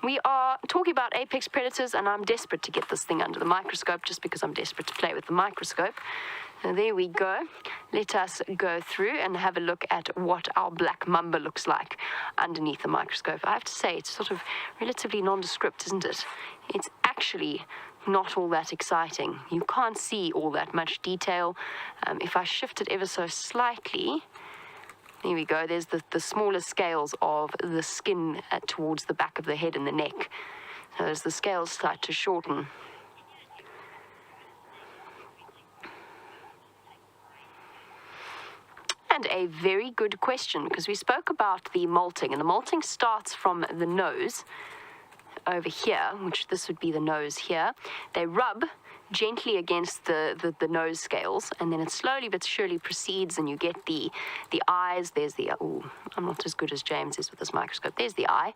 We are talking about apex predators, and I'm desperate to get this thing under the microscope just because I'm desperate to play with the microscope. So there we go. Let us go through and have a look at what our black mamba looks like underneath the microscope. I have to say, it's sort of relatively nondescript, isn't it? It's actually not all that exciting. You can't see all that much detail. If I shift it ever so slightly, there we go. There's the smaller scales of the skin towards the back of the head and the neck. So as the scales start to shorten, and a very good question, because we spoke about the molting, and the molting starts from the nose over here, which this would be the nose here. They rub gently against the nose scales, and then it slowly but surely proceeds, and you get the eyes. There's the, oh, I'm not as good as James is with this microscope. There's the eye.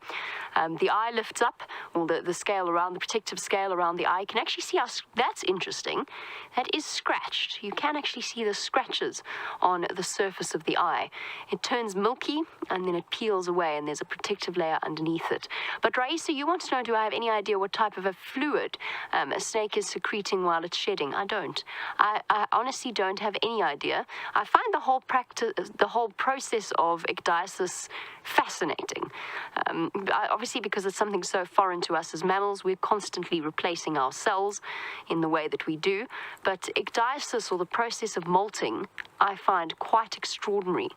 The eye lifts up, or the scale around, the protective scale around the eye. You can actually see how, that's interesting. That is scratched. You can actually see the scratches on the surface of the eye. It turns milky, and then it peels away, and there's a protective layer underneath it. But Raisa, you want to know, do I have any idea what type of a fluid a snake is secreting while it's shedding? I don't. I honestly don't have any idea. I find the whole process of ecdysis fascinating. Obviously, because it's something so foreign to us as mammals, we're constantly replacing our cells in the way that we do. But ecdysis, or the process of molting, I find quite extraordinary.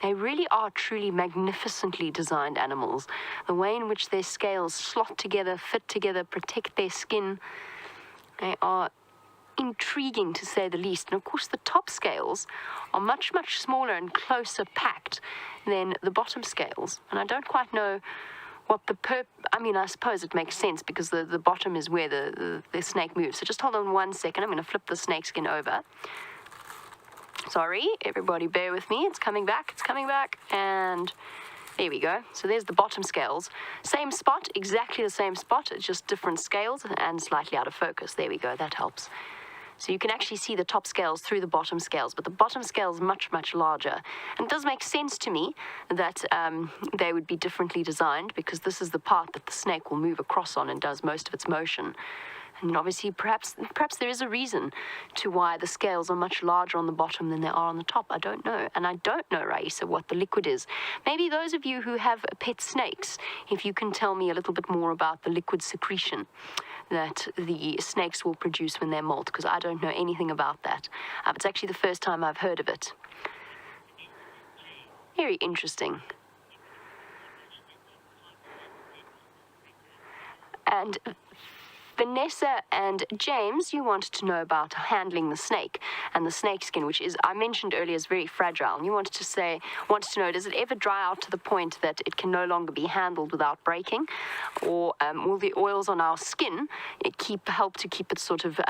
They really are truly magnificently designed animals. The way in which their scales slot together, fit together, protect their skin, they are intriguing to say the least. And of course, the top scales are much, much smaller and closer packed than the bottom scales. And I don't quite know what I mean, I suppose it makes sense because the bottom is where the snake moves. So just hold on 1 second. I'm going to flip the snake skin over. Sorry, everybody bear with me. It's coming back, and there we go. So there's the bottom scales. Same spot, exactly the same spot, it's just different scales and slightly out of focus. There we go, that helps. So you can actually see the top scales through the bottom scales, but the bottom scale is much, much larger. And it does make sense to me that they would be differently designed, because this is the part that the snake will move across on and does most of its motion. And obviously, perhaps there is a reason to why the scales are much larger on the bottom than they are on the top. I don't know. And I don't know, Raisa, what the liquid is. Maybe those of you who have pet snakes, if you can tell me a little bit more about the liquid secretion that the snakes will produce when they molt, because I don't know anything about that. It's actually the first time I've heard of it. Very interesting. And Vanessa and James, you wanted to know about handling the snake and the snake skin, which is, I mentioned earlier, is very fragile. And you wanted to know, does it ever dry out to the point that it can no longer be handled without breaking? Or will the oils on our skin help to keep it sort of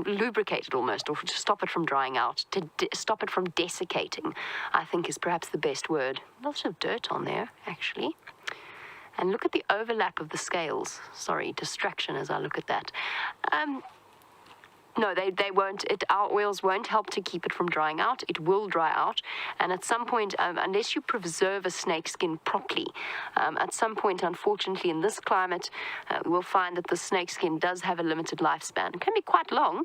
lubricated almost, or to stop it from drying out, to stop it from desiccating, I think is perhaps the best word. Lots of dirt on there, actually. And look at the overlap of the scales. Sorry, distraction as I look at that. No, they won't. Our oils won't help to keep it from drying out. It will dry out. And at some point, unless you preserve a snake skin properly, at some point, unfortunately, in this climate, we'll find that the snake skin does have a limited lifespan. It can be quite long.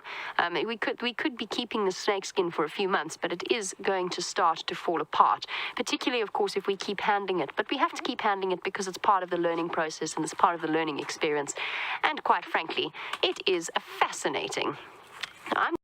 We could be keeping the snake skin for a few months, but it is going to start to fall apart, particularly, of course, if we keep handling it. But we have to keep handling it because it's part of the learning process and it's part of the learning experience. And quite frankly, it is fascinating. I'm